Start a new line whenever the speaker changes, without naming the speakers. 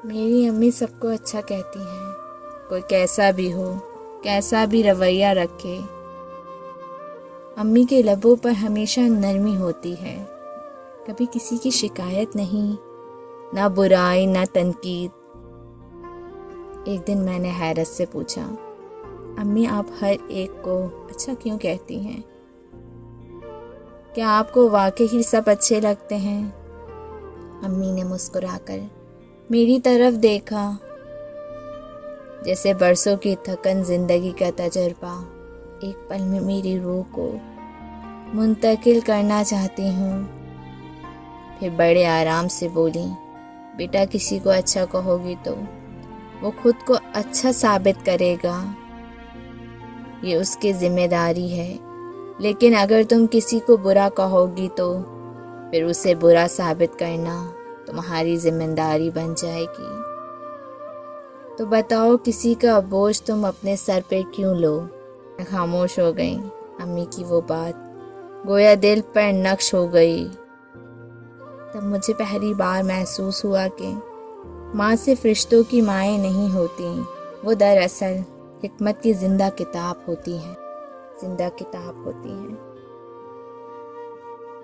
میری امی سب کو اچھا کہتی ہیں، کوئی کیسا بھی ہو، کیسا بھی رویہ رکھے، امی کے لبوں پر ہمیشہ نرمی ہوتی ہے، کبھی کسی کی شکایت نہیں، نہ برائی نہ تنقید۔ ایک دن میں نے حیرت سے پوچھا، امی آپ ہر ایک کو اچھا کیوں کہتی ہیں؟ کیا آپ کو واقعی ہی سب اچھے لگتے ہیں؟ امی نے مسکرا کر میری طرف دیکھا، جیسے برسوں کی تھکن زندگی کا تجربہ ایک پل میں میری روح کو منتقل کرنا چاہتی ہوں۔ پھر بڑے آرام سے بولی، بیٹا کسی کو اچھا کہو گی تو وہ خود کو اچھا ثابت کرے گا، یہ اس کی ذمہ داری ہے، لیکن اگر تم کسی کو برا کہو گی تو پھر اسے برا ثابت کرنا تمہاری ذمہ داری بن جائے گی۔ تو بتاؤ کسی کا بوجھ تم اپنے سر پہ کیوں لو؟ میں خاموش ہو گئی۔ امی کی وہ بات گویا دل پر نقش ہو گئی۔ تب مجھے پہلی بار محسوس ہوا کہ ماں صرف رشتوں کی مائیں نہیں ہوتی، وہ دراصل حکمت کی زندہ کتاب ہوتی ہیں۔